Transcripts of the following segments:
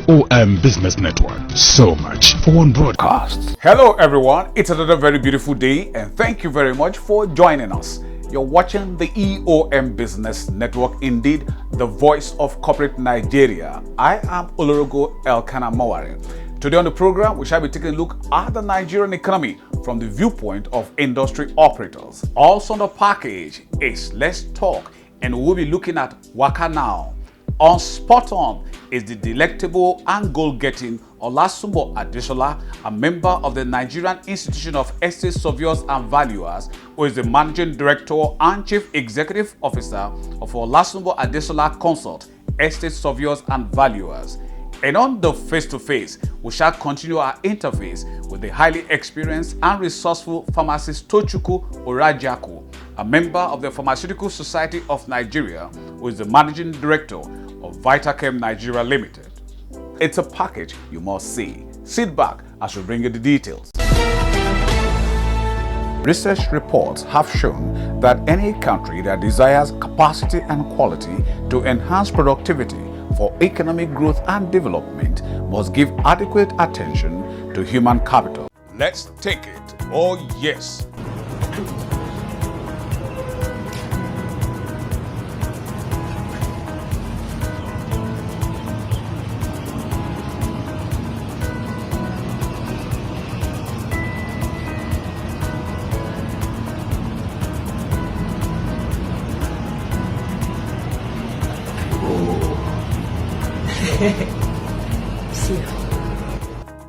IOM Business Network. So much for one broadcast. Hello everyone, it's another very beautiful day and thank you very much for joining us. You're watching the EOM Business Network, indeed the voice of corporate Nigeria. I am Olorogo Elkanah Mawari. Today on the program, we shall be taking a look at the Nigerian economy from the viewpoint of industry operators. Also on the package is Let's Talk, and we'll be looking at Wakanow. On spot on is the delectable and goal-getting Olasumbo ADESOLA, a member of the Nigerian Institution of Estate Surveyors and Valuers, who is the Managing Director and Chief Executive Officer of Olasumbo ADESOLA Consult, Estate Surveyors and Valuers. And on the face-to-face, we shall continue our interface with the highly experienced and resourceful pharmacist Tochukwu Orajaku, a member of the Pharmaceutical Society of Nigeria, who is the Managing Director of Vitachem Nigeria Limited. It's a package you must see. Sit back as we bring you the details. Research reports have shown that any country that desires capacity and quality to enhance productivity for economic growth and development must give adequate attention to human capital. Let's take it. Oh yes.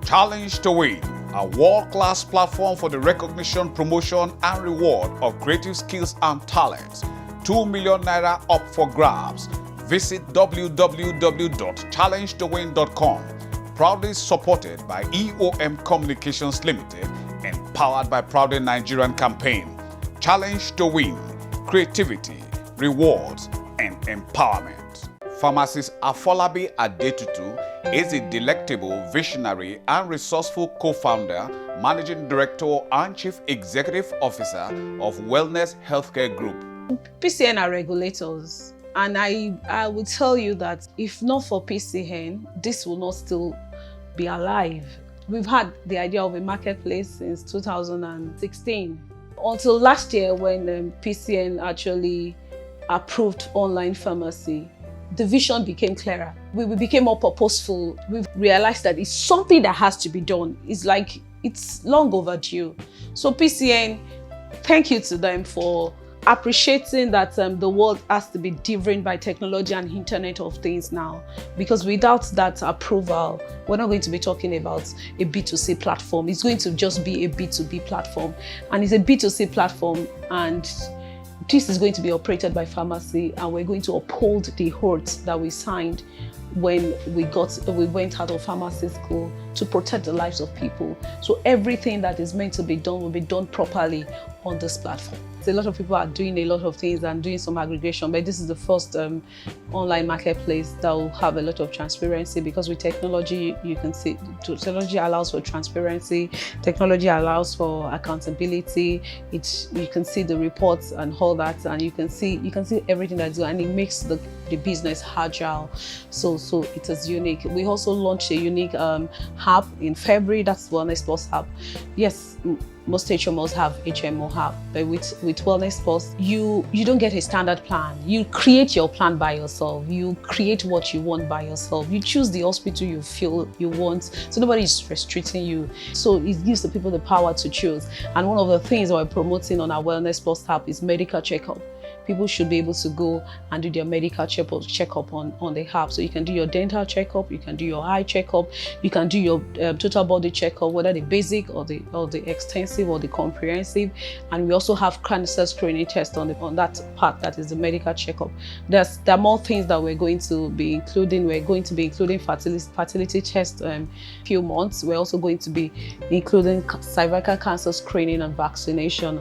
ChallengeToWin, a world-class platform for the recognition, promotion, and reward of creative skills and talents. 2 million naira up for grabs. Visit www.challengetowin.com. Proudly supported by EOM Communications Limited and powered by Proudly Nigerian Campaign. ChallengeToWin, creativity, rewards, and empowerment. Pharmacist Afolabi Adetutu is a delectable, visionary, and resourceful co-founder, managing director, and chief executive officer of Wellness Healthcare Group. PCN are regulators, and I will tell you that if not for PCN, this will not still be alive. We've had the idea of a marketplace since 2016 until last year when PCN actually approved online pharmacy. The vision became clearer. We became more purposeful. We've realized that it's something that has to be done. It's like, it's long overdue. So PCN, thank you to them for appreciating that the world has to be driven by technology and Internet of Things now. Because without that approval, we're not going to be talking about a B2C platform. It's going to just be a B2B platform. And it's a B2C platform, and this is going to be operated by pharmacy, and we're going to uphold the oaths that we signed when we went out of pharmacy school to protect the lives of people. So everything that is meant to be done will be done properly on this platform. A lot of people are doing a lot of things and doing some aggregation, but this is the first online marketplace that will have a lot of transparency, because with technology, you can see technology allows for transparency, technology allows for accountability. You can see the reports and all that, and you can see everything that's going, and it makes the business agile. So it is unique. We also launched a unique app in February. That's Wellness Plus app. Yes, most HMOs have HMO app, but with Wellness Plus, you don't get a standard plan. You create your plan by yourself. You create what you want by yourself. You choose the hospital you feel you want, so nobody is restricting you. So it gives the people the power to choose. And one of the things that we're promoting on our Wellness Plus app is medical checkup. People should be able to go and do their medical checkup on the app. So you can do your dental checkup, you can do your eye checkup, you can do your total body checkup, whether the basic or the extensive or the comprehensive. And we also have cancer screening test on that part, that is the medical checkup. There are more things that we're going to be including. We're going to be including fertility test few months. We're also going to be including cervical cancer screening and vaccination.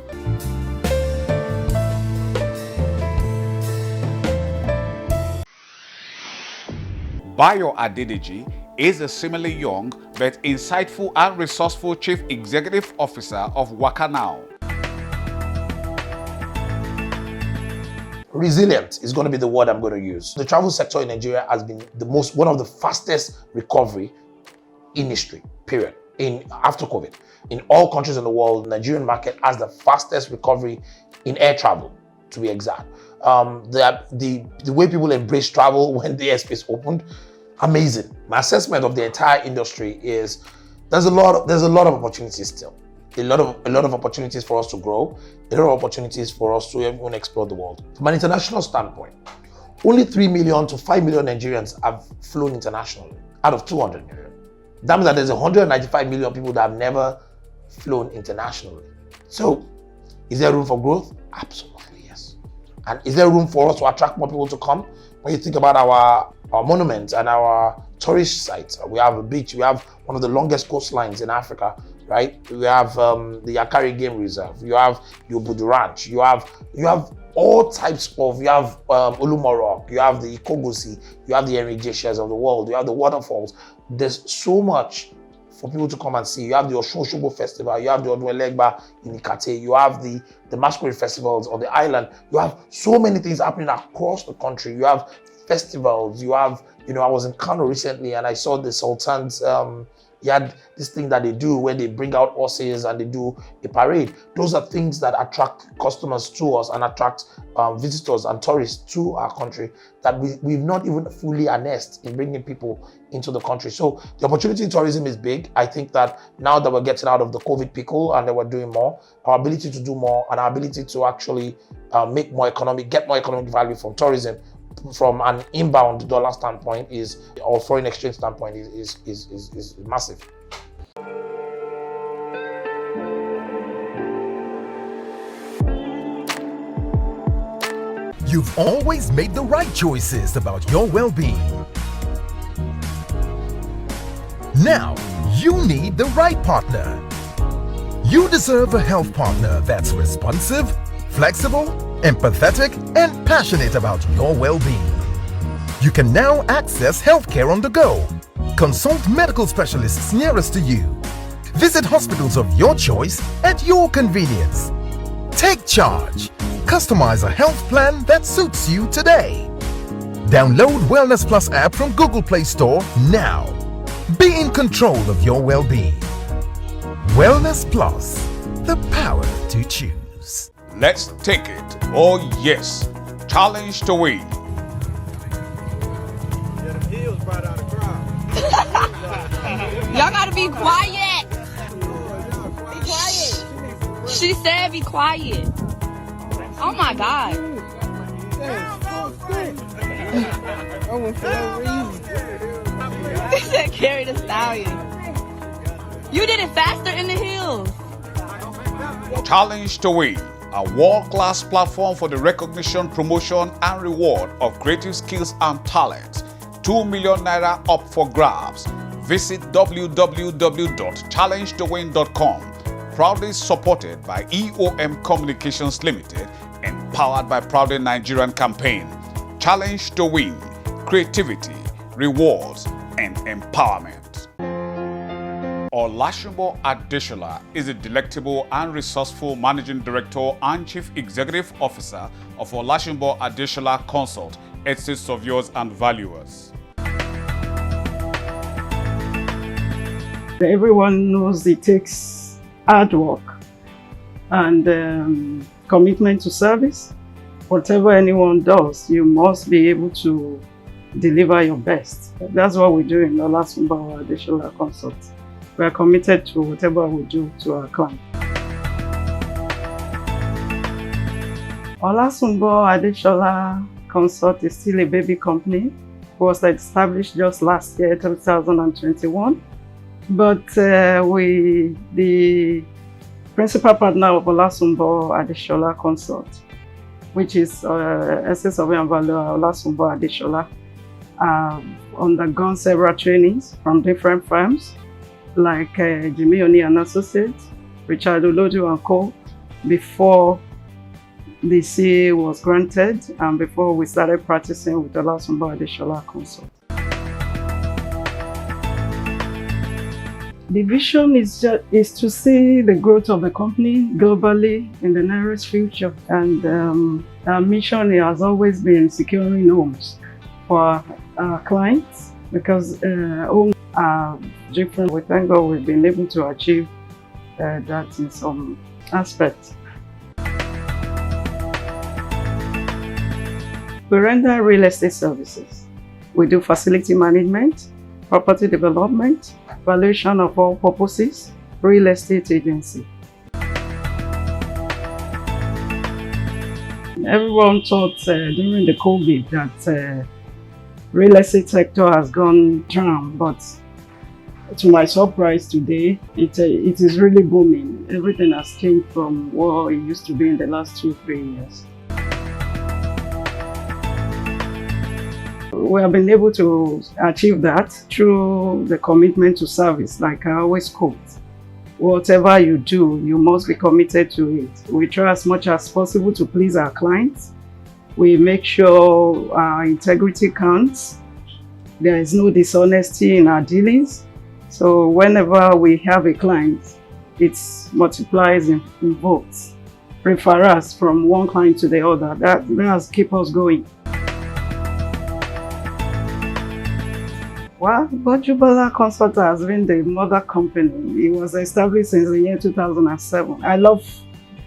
Bayo Adedeji is a similarly young but insightful and resourceful Chief Executive Officer of Wakanow. Resilient is going to be the word I'm going to use. The travel sector in Nigeria has been one of the fastest recovery in history, period. After COVID. In all countries in the world, the Nigerian market has the fastest recovery in air travel, to be exact. The way people embrace travel when the airspace opened, amazing. My assessment of the entire industry is there's a lot of opportunities still. A lot of opportunities for us to grow, a lot of opportunities for us to even explore the world. From an international standpoint, only 3 million to 5 million Nigerians have flown internationally out of 200 million. That means that there's 195 million people that have never flown internationally. So, is there room for growth? Absolutely, yes. And is there room for us to attract more people to come? When you think about our monuments and our tourist sites, we have a beach, we have one of the longest coastlines in Africa, right? We have the Yakari Game Reserve, you have Yobudu Ranch, you have all types of, you have Olumorok, you have the Ikogosi, you have the Enrique Glaciers of the world, you have the waterfalls. There's so much for people to come and see. You have the Osun Festival, you have the Odwelegba in Ikate, you have the Masquerade Festivals on the island. You have so many things happening across the country. You have festivals, you have, I was in Kano recently and I saw the Sultan's, he had this thing that they do where they bring out horses and they do a parade. Those are things that attract customers to us and attract visitors and tourists to our country that we've not even fully harnessed in bringing people into the country. So the opportunity in tourism is big. I think that now that we're getting out of the COVID pickle and that we're doing more, our ability to do more and our ability to actually get more economic value from tourism from an inbound dollar standpoint or foreign exchange standpoint is massive. You've always made the right choices about your well-being. Now, you need the right partner. You deserve a health partner that's responsive, flexible, empathetic, and passionate about your well-being. You can now access healthcare on the go. Consult medical specialists nearest to you. Visit hospitals of your choice at your convenience. Take charge. Customize a health plan that suits you today. Download Wellness Plus app from Google Play Store now. Be in control of your well-being. Wellness Plus, the power to choose. Let's take it. Oh yes. Challenge to win. Y'all gotta be quiet. Be quiet. She said be quiet. Oh my God. He said carry the stallion. You did it faster in the hills. Challenge to Win, a world-class platform for the recognition, promotion, and reward of creative skills and talents. 2 million naira up for grabs. Visit www.ChallengeToWin.com. Proudly supported by EOM Communications Limited and powered by Proudly Nigerian Campaign. Challenge to Win, creativity, rewards, and empowerment. Olasumbo ADESOLA is a delectable and resourceful Managing Director and Chief Executive Officer of Olasumbo ADESOLA Consult, Estate Surveyors and Valuers. Everyone knows it takes hard work and commitment to service. Whatever anyone does, you must be able to deliver your best. That's what we do in Olasumbo ADESOLA Consult. We are committed to whatever we do to our client. Olasumbo ADESOLA Consult is still a baby company. It was established just last year, 2021. But the principal partner of Olasumbo ADESOLA Consult, which is Estate Survey and Value Olasumbo ADESOLA, undergone several trainings from different firms like Jimmy Oni and Associates, Richard Olodu and Co. before the CA was granted and before we started practicing with Olasumbo ADESOLA Consult. The vision is to see the growth of the company globally in the nearest future. And our mission has always been securing homes for our clients, because homes are different. We thank God we've been able to achieve that in some aspects. We render real estate services. We do facility management, property development, valuation of all purposes, real estate agency. Everyone thought during the COVID that real estate sector has gone down, but to my surprise today, it is really booming. Everything has changed from what it used to be in the last 2-3 years. We have been able to achieve that through the commitment to service, like I always quote. Whatever you do, you must be committed to it. We try as much as possible to please our clients. We make sure our integrity counts. There is no dishonesty in our dealings. So whenever we have a client, it multiplies in votes. Referrals from one client to the other. That has kept us going. Well, WAKANOW Consult has been the mother company. It was established since the year 2007. I love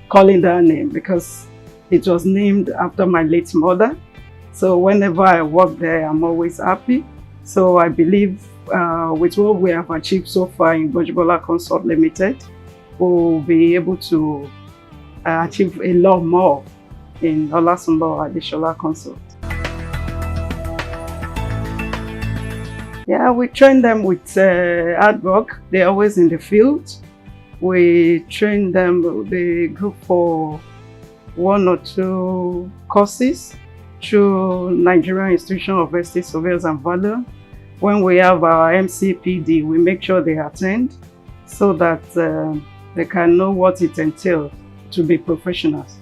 calling that name because it was named after my late mother. So whenever I work there, I'm always happy. So I believe with what we have achieved so far in WAKANOW Consult Limited, we'll be able to achieve a lot more in Olasumbo ADESOLA Consult. Yeah, we train them with hard work. They're always in the field. We train them, they go for 1 or 2 courses through Nigerian Institution of Estate Surveyors and Valuers. When we have our MCPD, we make sure they attend so that they can know what it entails to be professionals.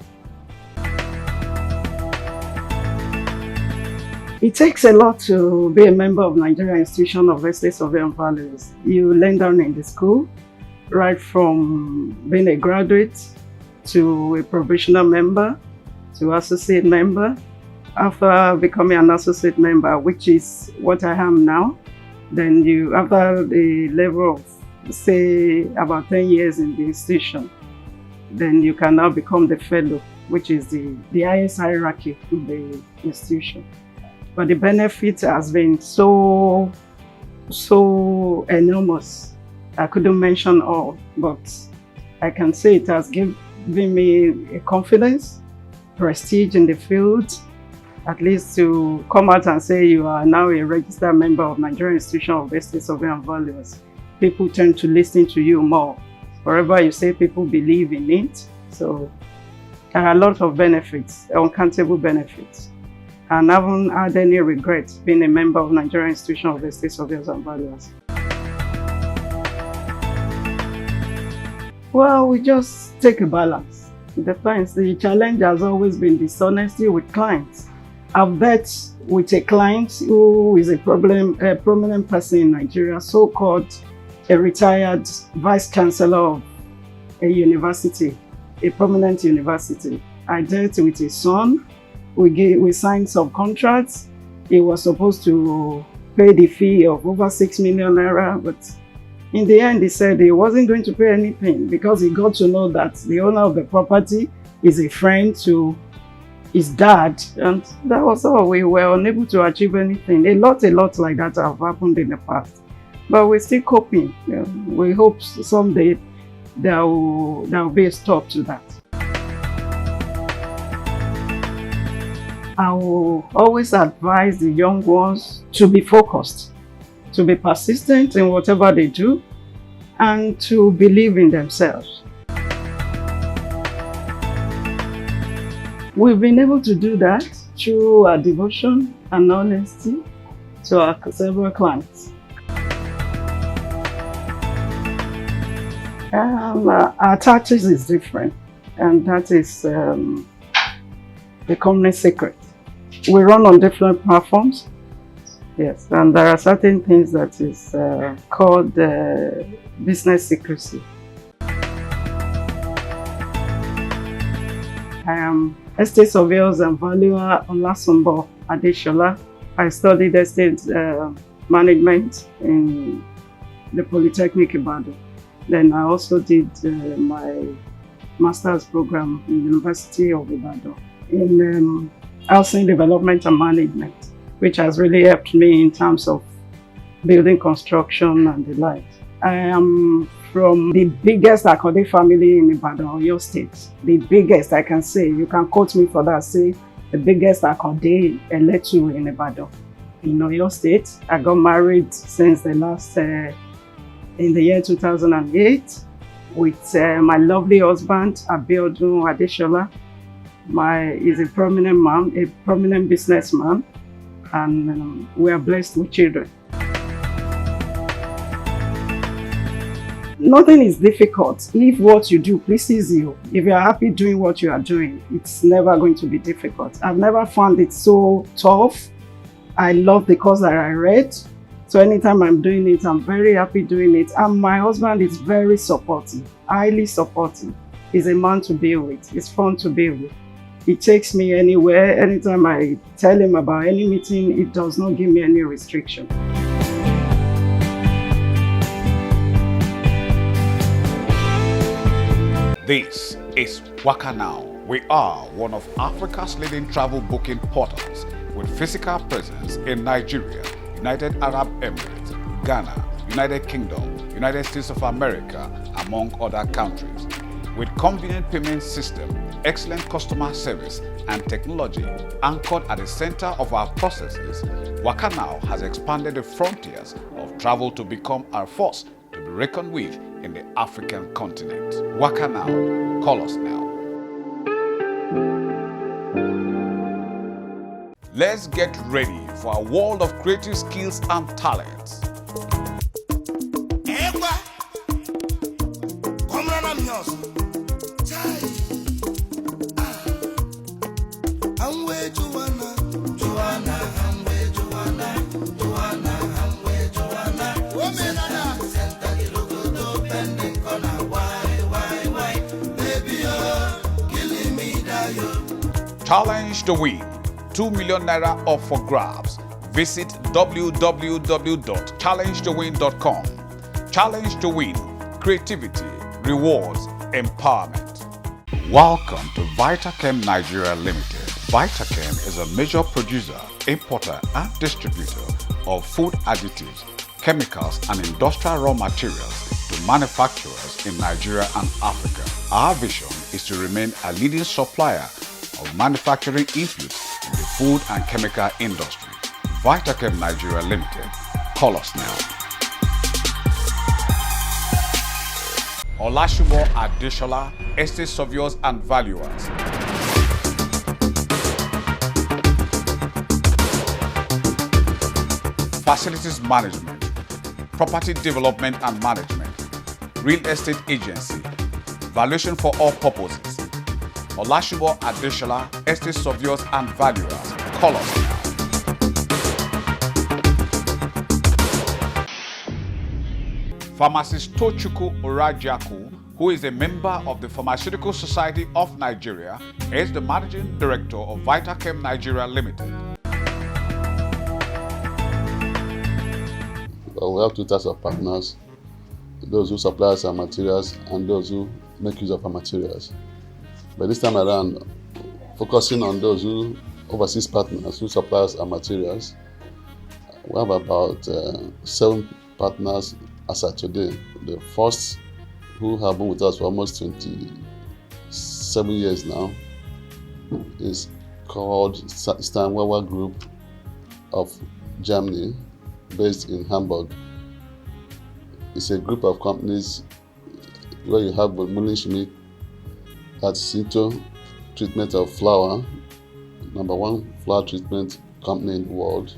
It takes a lot to be a member of Nigerian Institution of Estate Surveyors and Valuers. You learn down in the school, right from being a graduate to a provisional member to associate member. After becoming an associate member, which is what I am now, then you, after the level of, say, about 10 years in the institution, then you can now become the fellow, which is the highest hierarchy in the institution. But the benefit has been so enormous. I couldn't mention all, but I can say it has given me a confidence, prestige in the field, at least to come out and say you are now a registered member of Nigerian Institution of Estate Surveyors and Valuers. People tend to listen to you more. Wherever you say, people believe in it. So there are a lot of benefits, uncountable benefits. And I haven't had any regret being a member of Nigerian Institution of Estate Surveyors and Valuers. Well, we just take a balance. It depends. The challenge has always been dishonesty with clients. I've bet with a client who is a prominent person in Nigeria, so-called a retired vice chancellor of a university, a prominent university. I dealt with his son. We signed some contracts. He was supposed to pay the fee of over 6 million naira, but in the end he said he wasn't going to pay anything because he got to know that the owner of the property is a friend to his dad, and that was all. We were unable to achieve anything. A lot like that have happened in the past, but we're still coping. We hope someday there will be a stop to that. I will always advise the young ones to be focused, to be persistent in whatever they do, and to believe in themselves. We've been able to do that through our devotion and honesty to our several clients. Our tactics is different, and that is the company secret. We run on different platforms. Yes, and there are certain things that is called business secrecy. I am estate surveyors and valuer Olasumbo Adeshola. I studied estate management in the Polytechnic Ibadan. Then I also did my master's program in the University of Ibadan in housing development and management, which has really helped me in terms of building construction and the like. I am from the biggest Akode family in Ibadan, Oyo State. The biggest, I can say, you can quote me for that, say the biggest Akode Eletu in Ibadan. In Oyo State, I got married since the last, in the year 2008, with my lovely husband, Abiodun Adeshola. He's a prominent man, a prominent businessman, and we are blessed with children. Nothing is difficult if what you do pleases you. If you are happy doing what you are doing, it's never going to be difficult. I've never found it so tough. I love the course that I read. So anytime I'm doing it, I'm very happy doing it. And my husband is very supportive, highly supportive. He's a man to be with. It's fun to be with. He takes me anywhere. Anytime I tell him about any meeting, it does not give me any restriction. This is Wakanow. We are one of Africa's leading travel booking portals with physical presence in Nigeria, United Arab Emirates, Ghana, United Kingdom, United States of America, among other countries. With convenient payment system, excellent customer service, and technology anchored at the center of our processes, Wakanow has expanded the frontiers of travel to become a force to be reckoned with in the African continent. Wakanow, call us now. Let's get ready for a world of creative skills and talents. Challenge to win. 2 million naira up for grabs. Visit www.challengetowin.com. Challenge to win. Creativity, rewards, empowerment. Welcome to Vitachem Nigeria Limited. Vitachem is a major producer, importer, and distributor of food additives, chemicals, and industrial raw materials to manufacturers in Nigeria and Africa. Our vision is to remain a leading supplier of manufacturing inputs in the food and chemical industry. Vitachem Nigeria Limited. Call us now. Olasumbo Adeshola, estate surveyors and valuers. Facilities management, property development and management, real estate agency, valuation for all purposes. Olasumbo Adeshola, estate surveyors and valuers. Call us now. Pharmacist Tochukwu Orajaku, who is a member of the Pharmaceutical Society of Nigeria, is the managing director of Vitachem Nigeria Limited. Well, we have two types of partners: those who supply us our materials and those who make use of our materials. But this time around, focusing on those who overseas partners who supply us our materials, we have about 7 partners as of today. The first, who have been with us for almost 27 years now, is called Steinweber Group of Germany, based in Hamburg. It's a group of companies where you have Mullenschmidt at Sinto treatment of flour, #1 flour treatment company in the world.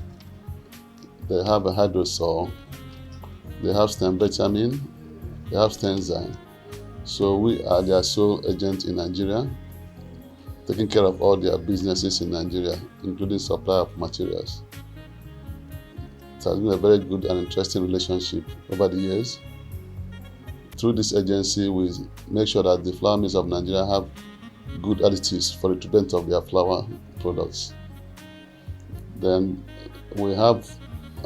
They have a Hydrosol, they have Vitachem, they have Stenzyme. So we are their sole agent in Nigeria, taking care of all their businesses in Nigeria, including supply of materials. It has been a very good and interesting relationship over the years. Through this agency, we make sure that the flour mills of Nigeria have good additives for the treatment of their flour products. Then we have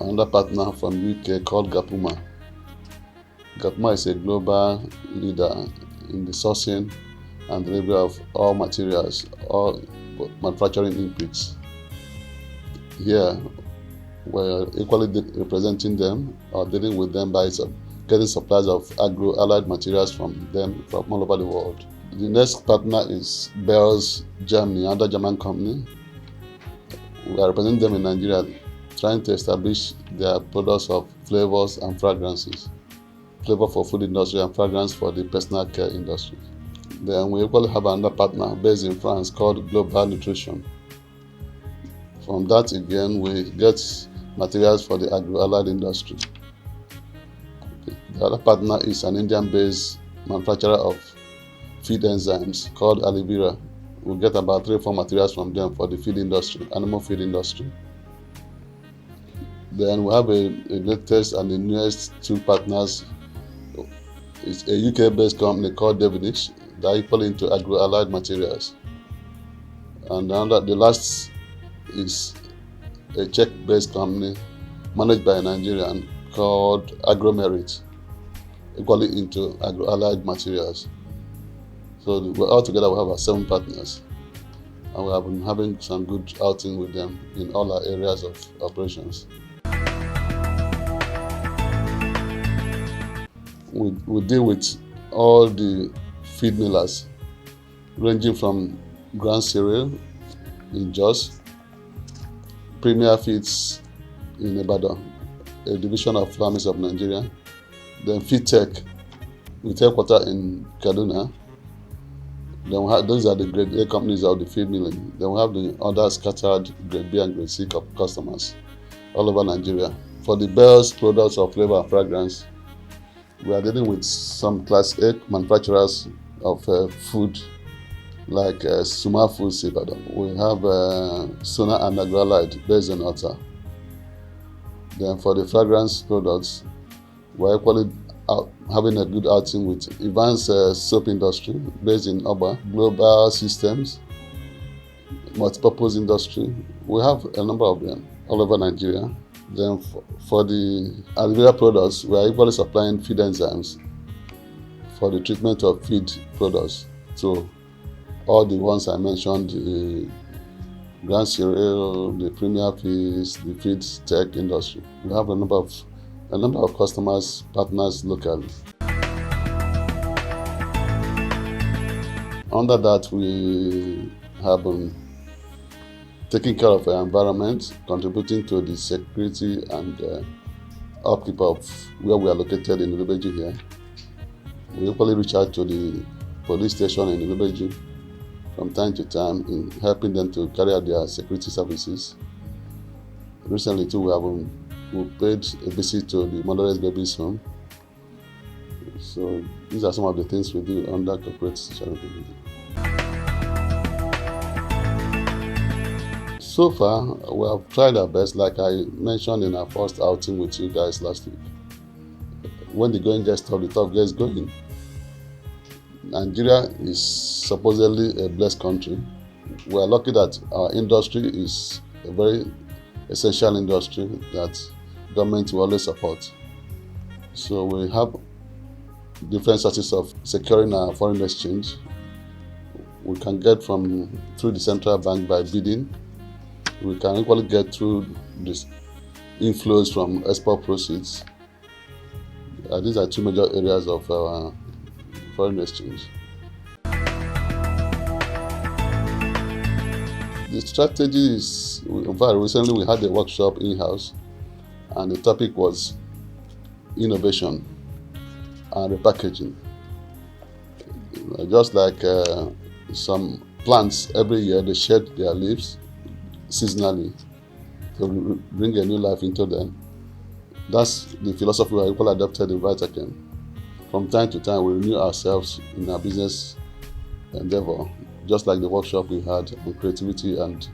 another partner from UK called Gapuma. Gapuma is a global leader in the sourcing and delivery of all materials, all manufacturing inputs. Here, we're equally representing them or dealing with them by getting supplies of agro-allied materials from them from all over the world. The next partner is Bells Germany, another German company. We are representing them in Nigeria, trying to establish their products of flavors and fragrances. Flavor for food industry and fragrance for the personal care industry. Then we equally have another partner based in France called Global Nutrition. From that again, we get materials for the agro-allied industry. The other partner is an Indian-based manufacturer of feed enzymes called Alivira. We get about 3 or 4 materials from them for the feed industry, animal feed industry. Then we have a latest and the newest 2 partners. It's a UK-based company called Devonish. They're equally into agro-allied materials. And the last is a Czech-based company managed by a Nigerian called Agromerit, equally into agro-allied materials. So all together we have our 7 partners, and we have been having some good outing with them in all our areas of operations. We deal with all the feed millers, ranging from ground cereal in Jos, Premier Feeds in Ibadan, a division of flour mills of Nigeria, then Feed Tech with headquarters in Kaduna. Then we have, those are the grade A companies of the feed milling. Then we have the other scattered grade B and grade C customers all over Nigeria. For the Bells products of flavor and fragrance, we are dealing with some Class A manufacturers of food like Suma Foods Ibadan. We have Sona and Agro-allied based in Ota. Then for the fragrance products, we're equally having a good outing with Evans Soap Industry based in Oba, Global Systems, Multipurpose Industry. We have a number of them all over Nigeria. Then for the Alivira products, we are equally supplying feed enzymes for the treatment of feed products. So all the ones I mentioned, the ground cereal, the premier feeds, the feed tech industry. We have a number of customers, partners locally. Under that, we have taking care of our environment, contributing to the security and upkeep of where we are located in Ilubeju here. We equally reach out to the police station in Ilubeju from time to time in helping them to carry out their security services. Recently too, we paid a visit to the motherless babies home. So these are some of the things we do under corporate charity. So far, we have tried our best, like I mentioned in our first outing with you guys last week. When the going gets tough, the tough gets going. Nigeria is supposedly a blessed country. We are lucky that our industry is a very essential industry that government will always support. So we have different sources of securing our foreign exchange. We can get through the central bank by bidding. We can equally get through this inflows from export proceeds. These are 2 major areas of our foreign exchange. The strategy is, in fact, recently we had a workshop in-house, and the topic was innovation and repackaging. Just like some plants, every year they shed their leaves seasonally to bring a new life into them. That's the philosophy we equally adopted in Vitachem. From time to time, we renew ourselves in our business endeavor, just like the workshop we had on creativity and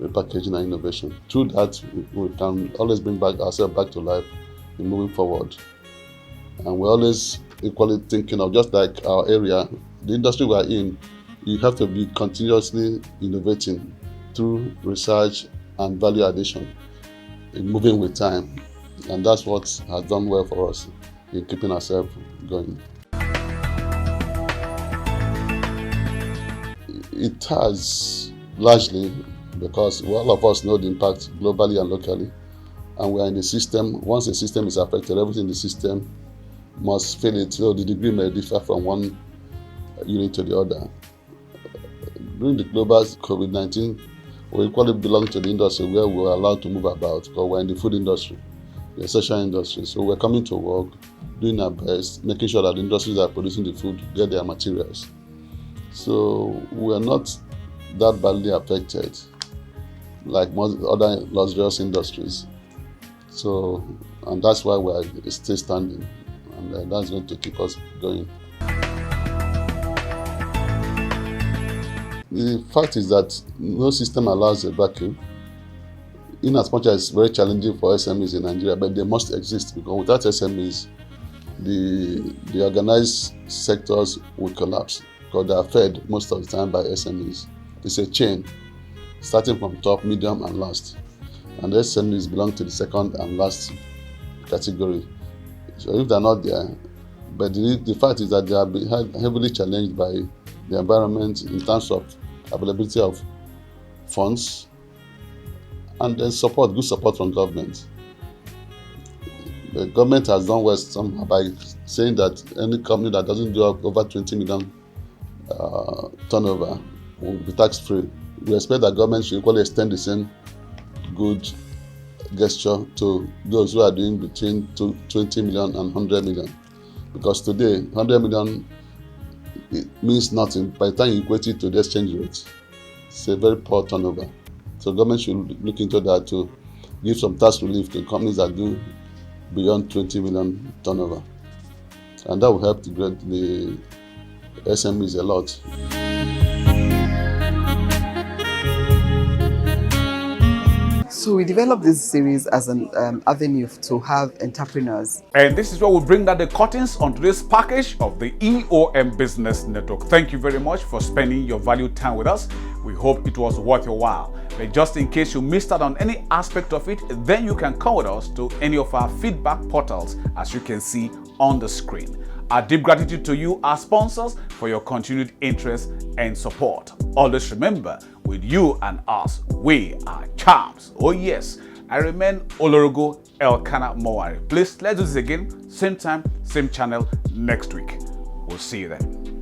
repackaging and innovation. Through that, we can always bring ourselves back to life in moving forward. And we're always equally thinking of, just like our area, the industry we're in, you have to be continuously innovating through research and value addition, in moving with time. And that's what has done well for us in keeping ourselves going. It has largely, because all of us know the impact globally and locally, and we are in the system. Once the system is affected, everything in the system must feel it. So the degree may differ from one unit to the other. During the global COVID-19, we equally belong to the industry where we were allowed to move about, because we're in the food industry, the essential industry. So we're coming to work, doing our best, making sure that the industries that are producing the food get their materials. So we're not that badly affected like most other luxurious industries. So, and that's why we're still standing, and that's going to keep us going. The fact is that no system allows a vacuum, in as much as it's very challenging for SMEs in Nigeria, but they must exist, because without SMEs, the organized sectors will collapse, because they are fed most of the time by SMEs. It's a chain, starting from top, medium, and last. And the SMEs belong to the second and last category. So if they're not there, but the fact is that they are heavily challenged by the environment in terms of availability of funds, and then support, good support from government. The government has done well somehow by saying that any company that doesn't do over 20 million turnover will be tax-free. We expect that government should equally extend the same good gesture to those who are doing between 20 million and 100 million. Because today, 100 million, it means nothing. By the time you equate it to the exchange rate, it's a very poor turnover. So government should look into that to give some tax relief to companies that do beyond 20 million turnover. And that will help to grow the SMEs a lot. So we developed this series as an avenue to have entrepreneurs. And this is where we bring down the curtains on today's package of the EOM Business Network. Thank you very much for spending your valued time with us. We hope it was worth your while. But just in case you missed out on any aspect of it, then you can come with us to any of our feedback portals, as you can see on the screen. Our deep gratitude to you, our sponsors, for your continued interest and support. Always remember, with you and us, we are champs. Oh yes, I remain Olorogo Elkanah Mowari. Please, let's do this again, same time, same channel next week. We'll see you then.